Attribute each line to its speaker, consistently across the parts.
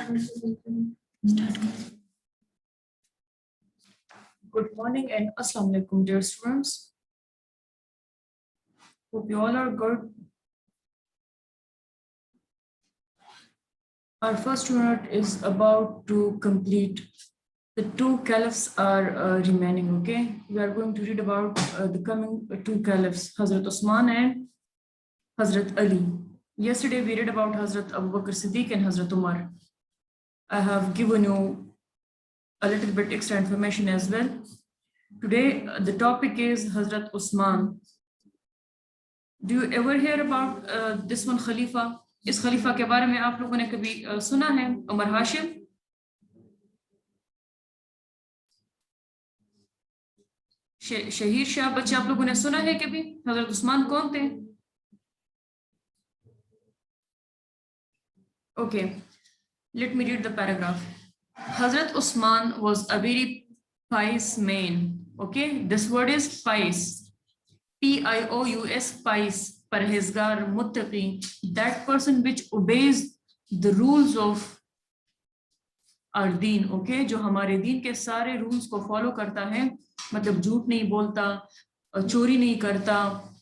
Speaker 1: Good morning and Assalamu alaikum, dear students. Hope you all are good. Our first unit is about to complete. The two caliphs are remaining, okay? We are going to read about the coming two caliphs, Hazrat Osman and Hazrat Ali. Yesterday we read about Hazrat Abu Bakr Siddiq and Hazrat Umar. I have given you a little bit extra information as well. Today the topic is Hazrat Osman. Do you ever hear about this one Khalifa? इस खलीफा के बारे में आप लोगों ने कभी सुना है? उमर हाशिम? शहीर शाह बच्चे आप लोगों ने सुना है कभी? हजरत उस्मान कौन थे? Okay, let me read the paragraph. Hazrat Usman was a very pious man. Okay, this word is pious. P-I-O-U-S, pious. Parhezgar, muttaqi, that person which obeys the rules of our deen, okay, जो हमारे दीन के सारे rules को follow करता है, मतलब झूठ नहीं बोलता, चोरी नहीं करता,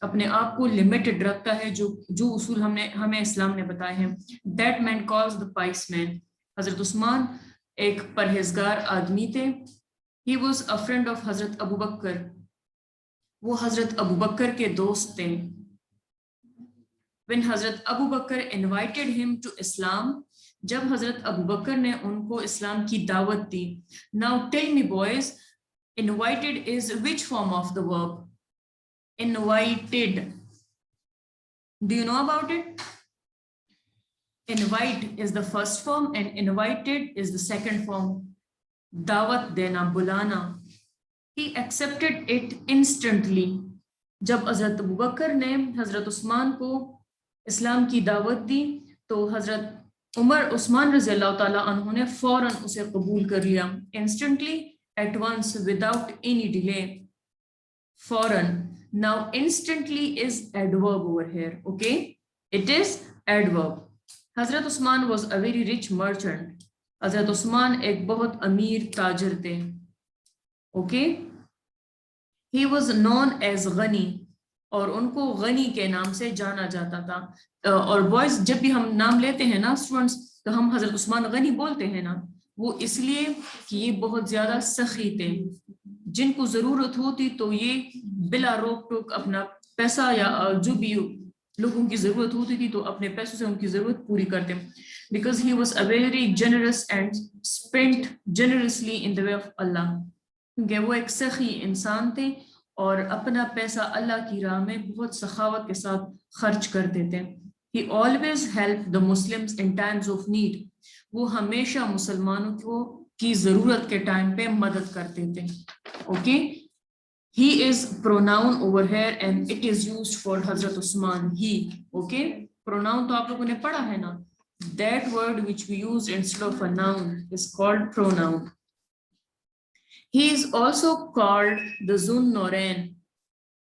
Speaker 1: अपने आप को limited रखता है, जो उसूल हमें इस्लाम ने बताए हैं. That man calls the pious man. हजरत उस्मान एक परहेजगार आदमी थे. He was a friend of हजरत अबू बकर. वो हजरत अबू बकर के दोस्त थे. When Hazrat Abu Bakr invited him to Islam, जब हजरत अबू बकर ने उनको इस्लाम की दावत दी. Now tell me boys, invited is which form of the verb? Invited. Do you know about it? Invite is the first form and invited is the second form. दावत देना, बुलाना. He accepted it instantly. जब हजरत अबू बकर ने हजरत उस्मान को इस्लाम की दावत दी तो हजरत उमर उस्मान रज़ी अल्लाह ताला अन्हु ने फौरन उसे कबूल कर लिया. Instantly, at once, without any delay. फौरन. Now instantly is adverb over here, okay? It is adverb. Hazrat Usman was a very rich merchant. हजरत उस्मान एक बहुत अमीर ताजर थे. Okay? He was known as Ghani और उनको गनी के नाम से जाना जाता था. और बॉयज जब भी हम नाम लेते हैं ना स्टूडेंट्स तो हम हजरत उस्मान गनी बोलते हैं ना, वो इसलिए कि ये बहुत ज्यादा सखी थे. जिनको जरूरत होती तो ये बिला रोक टोक अपना पैसा या जो भी लोगों की जरूरत होती थी तो अपने पैसों से उनकी जरूरत पूरी करते. Because he was a very generous and spent generously in the way of Allah. क्योंकि वो एक सखी इंसान थे और अपना पैसा अल्लाह की राह में बहुत सखावत के साथ खर्च करते थे. He always helped the Muslims in times of need. वो हमेशा मुसलमानों को की जरूरत के टाइम पे मदद करते थे. Okay? He is pronoun over here and it is used for Hazrat Usman. He. Okay? Pronoun तो आप लोगों ने पढ़ा है ना? That word which we use instead of a noun is called pronoun. He is also called the Zun-Norain.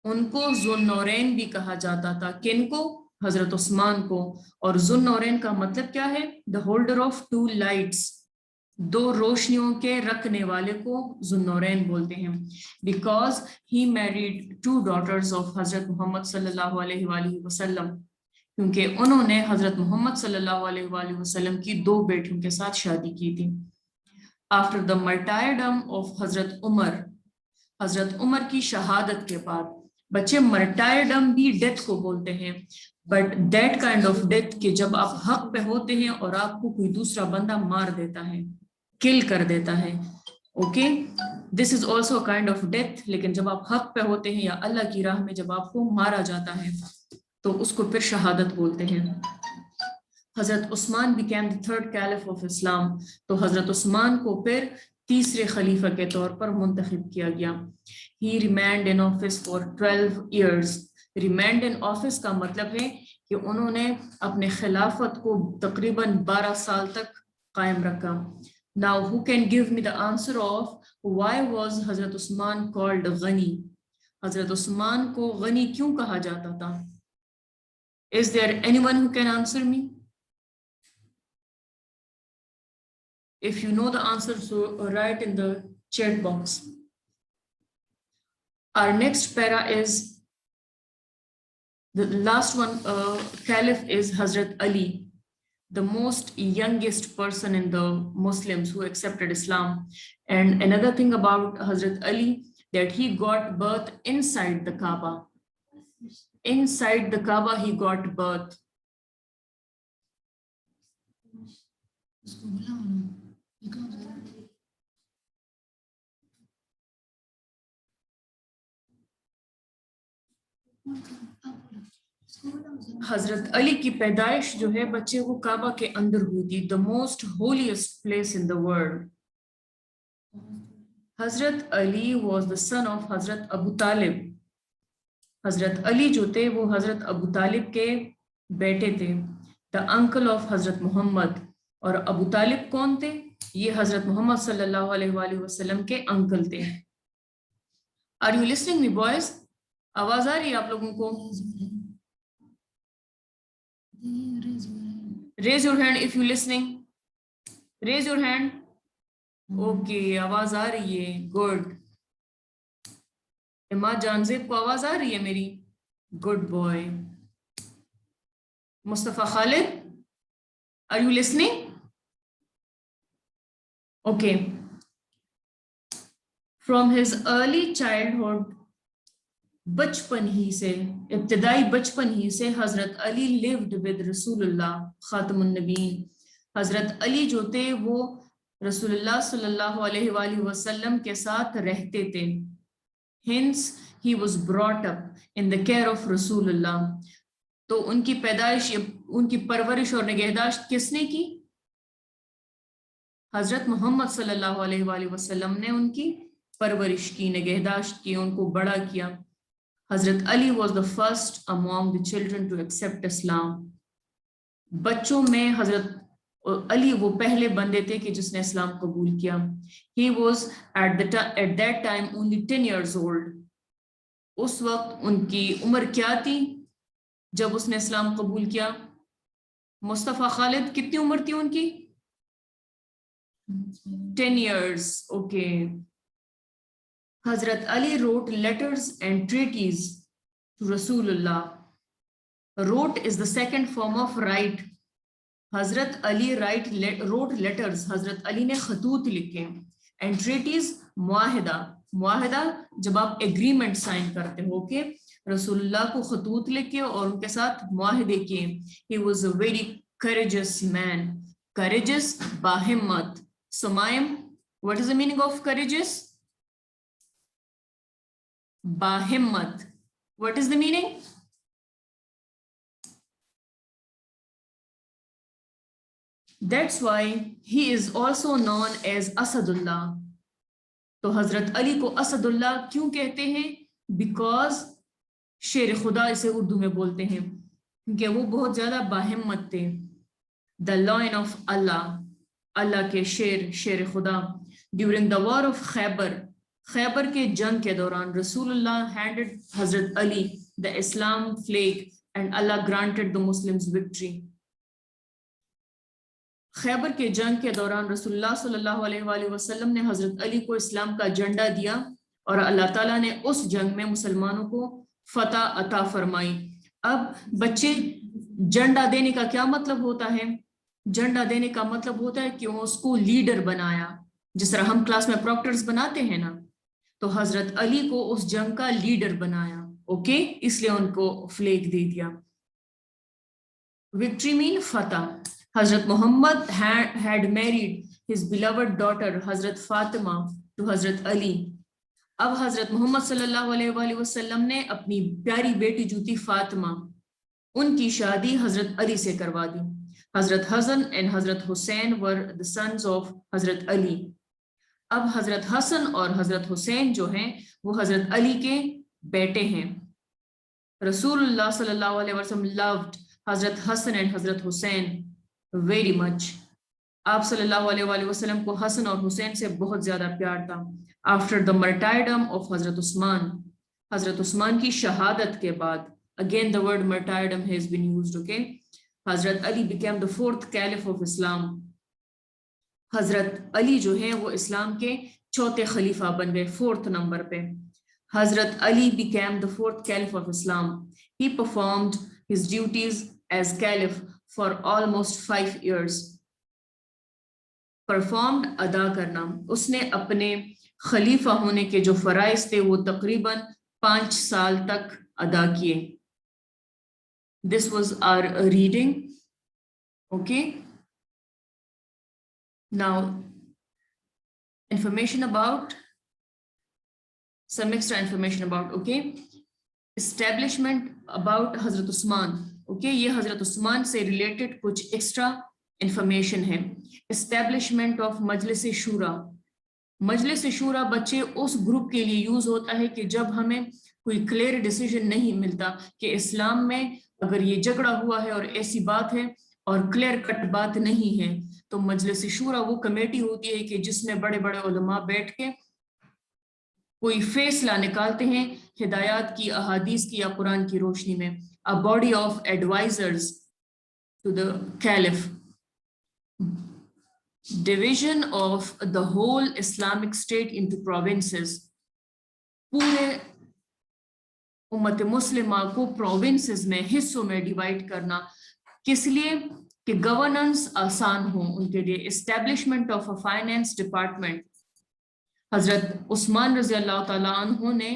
Speaker 1: उनको Zun-Norain भी कहा जाता था. किनको? हजरत उस्मान को. और Zun-Norain का मतलब क्या है? The holder of two lights. दो रोशनियों के रखने वाले को Zun-Norain बोलते हैं. Because he married two daughters of हजरत मोहम्मद सल्लल्लाहु अलैहि वसल्लम. क्योंकि उन्होंने हजरत मोहम्मद सल्लल्लाहु अलैहि वसल्लम की दो बेटियों के साथ शादी की थी. After the martyrdom of Hazrat Umar की शहादत के बाद, बच्चे martyrdom भी death को बोलते हैं, but that kind of death कि जब आप हक पे होते हैं और आपको कोई दूसरा बंदा मार देता है, kill कर देता है, okay? This is also a kind of death, लेकिन जब आप हक पे होते हैं या अल्लाह की राह में जब आपको मारा जाता है, तो उसको फिर शहादत बोलते हैं. हजरत Usman became the third caliph of Islam. तो हजरत उस्मान को फिर तीसरे खलीफा के तौर पर मुंतखब किया गया. He remained in office for 12 years. Remained in office का मतलब है कि उन्होंने अपने खिलाफत को तकरीबन 12 साल तक कायम रखा. Now who can give me the answer of why was Hazrat Usman called Ghani? हजरत उस्मान को गनी क्यों कहा जाता था? Is there anyone who can answer me? If you know the answer, so write in the chat box. Our next para is the last one. Caliph is Hazrat Ali, the most youngest person in the Muslims who accepted Islam. And another thing about Hazrat Ali, that he got birth inside the Kaaba. Inside the Kaaba, he got birth. हजरत अली की पैदाइश जो है बच्चे वो काबा के अंदर हुई थी, the most holiest place in the world. Hazrat Ali was the son of Hazrat Abu तालिब. हजरत अली जो थे वो हजरत अबू तालिब के बेटे थे, द अंकल ऑफ हजरत मोहम्मद. और अबू तालिब कौन थे? ये हजरत मोहम्मद सल्लल्लाहु अलैहि वसल्लम के अंकल थे. Are you listening me boys? आवाज आ रही है आप लोगों को? Raise your hand if you listening. Raise your hand. Okay, आवाज आ रही है. Good. इमाद जानजेब को आवाज आ रही है मेरी? Good boy. Mustafa Khalid, are you listening? Okay. From his early childhood, बचपन ही से, इब्तिदाई बचपन ही से हजरत अली लिव्ड विद रसूलुल्लाह खातमुन नबीन. हजरत अली जो थे वो रसूलुल्लाह सल्लल्लाहु अलैहि वसल्लम के साथ रहते थे. Hence he was brought up in the care of रसूलुल्लाह. तो उनकी पैदाइश, उनकी परवरिश और निगहदाश्त किसने की? हजरत मोहम्मद सल्लल्लाहु अलैहि वसल्लम ने उनकी परवरिश की, निगहदाश्त की, उनको बड़ा किया. Hazrat Ali was the first among the children to accept Islam. बच्चों में हजरत अली वो पहले बंदे थे कि जिसने इस्लाम कबूल किया. He was at that time only 10 years old. उस वक्त उनकी उम्र क्या थी जब उसने इस्लाम कबूल किया? मुस्तफा खालिद, कितनी उम्र थी उनकी? 10 years. Okay. Hazrat Ali wrote letters and treaties to Rasulullah. Wrote is the second form of write. Hazrat Ali wrote letters. Hazrat Ali ने खतूत लिखे. And treaties, मुआहिदा. मुआहिदा जब आप agreement sign करते हो, okay? रसूलुल्लाह को खतूत लिखे और उनके साथ मुआहिदे किए. He was a very courageous man. Courageous, बाहिम्मत. Sumayam, what is the meaning of courageous? Bahimmat. What is the meaning? That's why he is also known as Asadullah. तो हजरत अली को असदुल्लाह क्यों कहते हैं? Because शेर खुदा इसे उर्दू में बोलते हैं, क्योंकि वो बहुत ज्यादा बाहिम्मत थे. The lion of Allah, अल्लाह के शेर खुदा. During the war of Khyber के जंग के दौरान रसूलुल्लाह handed Hazrat Ali the Islam flag and Allah granted the Muslims victory. Khyber के जंग के दौरान रसूलुल्लाह सल्लल्लाहु अलैहि वसल्लम ने हजरत अली को इस्लाम का झंडा दिया और अल्लाह ताला ने उस जंग में मुसलमानों को फतह अता फरमाई. अब बच्चे, झंडा देने का क्या मतलब होता है? झंडा देने का मतलब होता है कि उसको लीडर बनाया, जिस तरह हम क्लास में प्रॉक्टर्स बनाते हैं ना, तो हजरत अली को उस जंग का लीडर बनाया. ओके, इसलिए उनको फ्लैग दे दिया. विक्ट्री मीन फतह. हजरत Mohammad had married his beloved daughter Hazrat Fatima to Hazrat Ali. अब हजरत मोहम्मद सल्लल्लाहु अलैहि वसल्लम ने अपनी प्यारी बेटी जो थी फातिमा, उनकी शादी हजरत अली से करवा दी. हजरत हसन एंड हजरत Hussain were the sons of हजरत अली. अब हजरत हसन और हजरत हुसैन जो हैं वो हजरत अली के बेटे हैं. रसूलुल्लाह सल्लल्लाहु अलैहि वसल्लम loved हजरत हसन एंड हजरत हुसैन very much. आप सल्लल्लाहु अलैहि वसल्लम को हसन और हुसैन से बहुत ज्यादा प्यार था. After the martyrdom of हजरत उस्मान, हजरत उस्मान की शहादत के बाद, again the word martyrdom has been used, okay? Hazrat Ali became the fourth caliph of Islam. हजरत अली जो है वो इस्लाम के चौथे खलीफा बन गए, 4th नंबर पे। हजरत Ali became the 4th caliph of Islam. He performed his duties as caliph for almost 5 years. Performed, अदा करना, उसने अपने खलीफा होने के जो फराइज थे वो तकरीबन 5 साल तक अदा किए। This was our reading, okay. Now information about some extra information about, okay, establishment about Hazrat Usman, okay, ये हजरत उस्मान से रिलेटेड कुछ एक्स्ट्रा इंफॉर्मेशन है। एस्टेब्लिशमेंट ऑफ मजलिस शूरा। मजलिस शूरा बच्चे उस ग्रुप के लिए यूज होता है कि जब हमें कोई क्लियर डिसीजन नहीं मिलता कि इस्लाम में अगर ये झगड़ा हुआ है और ऐसी बात है और क्लियर कट बात नहीं है, तो मजलिस शूरा वो कमेटी होती है कि जिसमें बड़े बड़े उलमा बैठ के कोई फैसला निकालते हैं हिदायत की, अहादीस की या कुरान की रोशनी में। A body of advisers to the caliph. Division of the whole Islamic state into provinces. पूरे उम्मत मुस्लिमा को प्रोविंसेस में, हिस्सों में डिवाइड करना, किस लिए? कि गवर्नेंस आसान हो उनके लिए। Establishment of a finance department. हजरत उस्मान रजी अल्लाह ताला अन्हु ने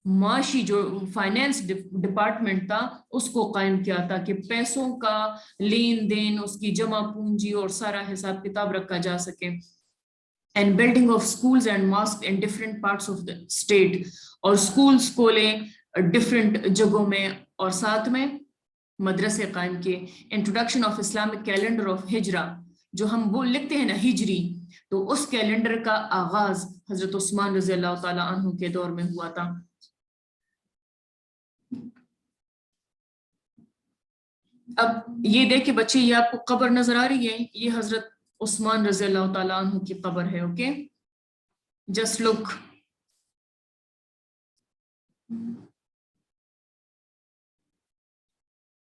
Speaker 1: माशी जो फाइनेंस डिपार्टमेंट था उसको कायम किया था कि पैसों का लेन देन, उसकी जमा पूंजी और सारा हिसाब किताब रखा जा सके। And building of schools and mosque in different parts of the state, और स्कूल्स खोले डिफरेंट जगहों में और साथ में मदरसे कायम किए। Introduction of Islamic calendar of Hijra, जो हम वो लिखते हैं ना हिजरी, तो उस कैलेंडर का आगाज हजरत उस्मान रजी अल्लाह ताला अन्हु के दौर में हुआ था। अब ये देखिए बच्चे, ये आपको कब्र नजर आ रही है, ये हजरत उस्मान रजी अल्लाह ताला अन्हु की कब्र है, ओके। जस्ट लुक,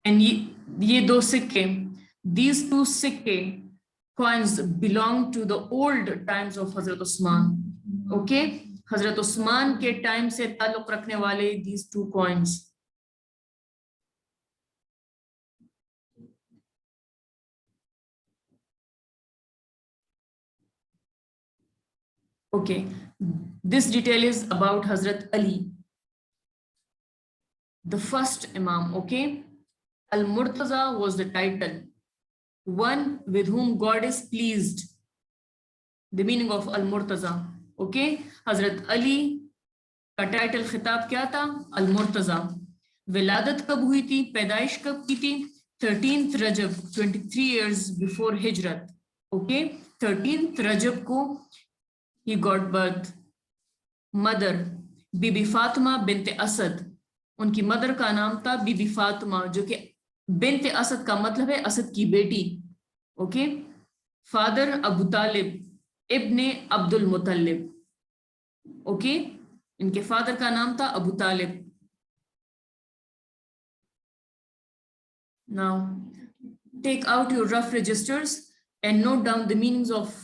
Speaker 1: एंड ये दो सिक्के, दीज टू सिक्के coins belong to the old times of Hazrat Usman, okay. हजरत उस्मान के टाइम से ताल्लुक रखने वाले these two coins। Okay, this detail is about Hazrat Ali, the first Imam, okay. Al-Murtaza was the title, one with whom God is pleased, the meaning of Al-Murtaza, okay. Hazrat Ali का title खिताब क्या था? Al-Murtaza। विलादत कब हुई थी, पैदाइश कब की थी? 13th रजब, 23 years before हिजरत, okay। 13th रजब को he got birth। मदर बीबी फातिमा बिनते असद, उनकी मदर का नाम था बीबी फातिमा, जो कि बिनते असद का मतलब है असद की बेटी, ओके। फादर अबू तालिब इब्ने अब्दुल मुतल्लिब, ओके। इनके फादर का नाम था अबू तालिब। Now take out your rough registers and note down the meanings of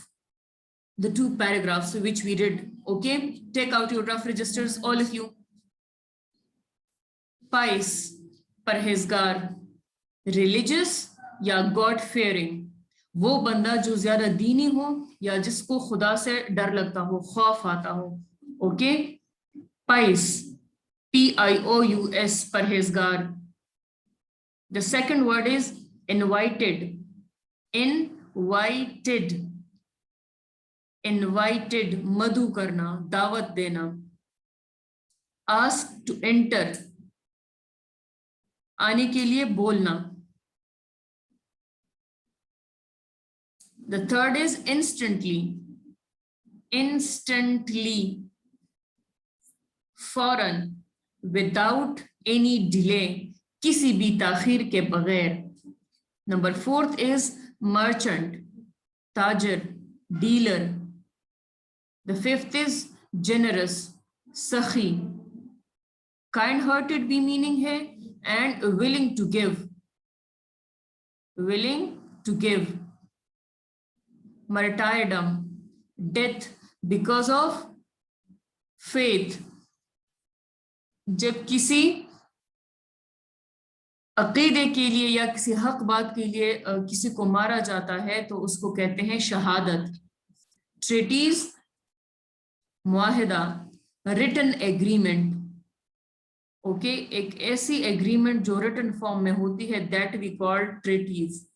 Speaker 1: the 2 paragraphs which we read, okay. Take out your rough registers, all of you. Pious, परहेजगार, religious या God fearing, वो बंदा जो ज्यादा दीनी हो या जिसको खुदा से डर लगता हो, खौफ आता हो, okay. pious, P-I-O-U-S, परहेजगार। The second word is invited, invited, invited, मधु करना, दावत देना। ask to enter, आने के लिए बोलना। The third is instantly, instantly, फौरन, without any delay, किसी भी ताखीर के बगैर। Number 4th is merchant, ताजर, dealer। The 5th is generous, सखी। kind-hearted भी मीनिंग है, and willing to give, willing to give। martyrdom, death because of faith. जब किसी अकीदे के लिए या किसी हक बात के लिए किसी को मारा जाता है तो उसको कहते हैं शहादत. ट्रीटीज, मुआहिदा, रिटन एग्रीमेंट. ओके, एक ऐसी एग्रीमेंट जो रिटन फॉर्म में होती है, that we call treaties.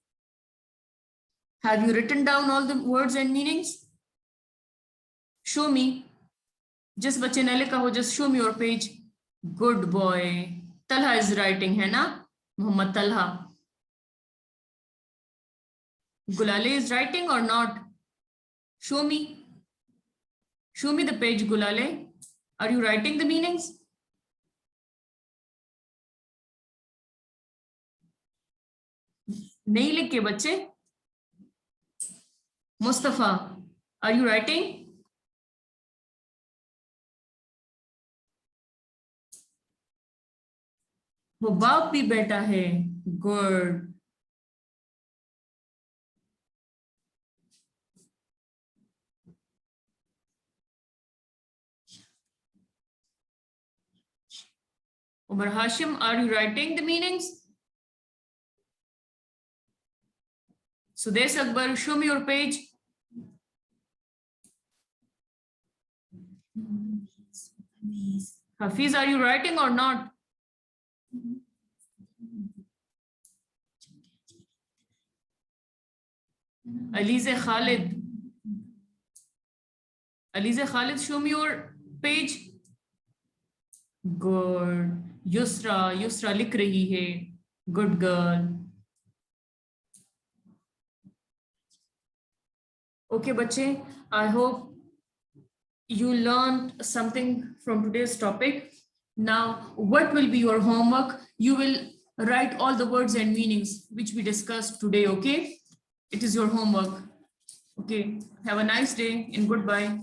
Speaker 1: Have you written down all the words and meanings? Show me. जिस बच्चे ने लिखा हो, just show me your page. Good boy. Talha is writing, है ना? Mohammad Talha. Gulale is writing or not? Show me. Show me the page, Gulale. Are you writing the meanings? नहीं लिखे बच्चे? Mustafa, are you writing? वो बाप भी बैठा है. Good. Umar Hashim, are you writing the meanings? Sudesh Akbar, show me your page. Hafiz, are you writing or not? Alize Khalid. Alize Khalid, show me your page. Good. Yusra, Yusra लिख रही है. Good girl. Okay, बच्चे, I hope you learned something from today's topic. Now, what will be your homework? You will write all the words and meanings which we discussed today, okay? It is your homework. Okay, have a nice day and goodbye.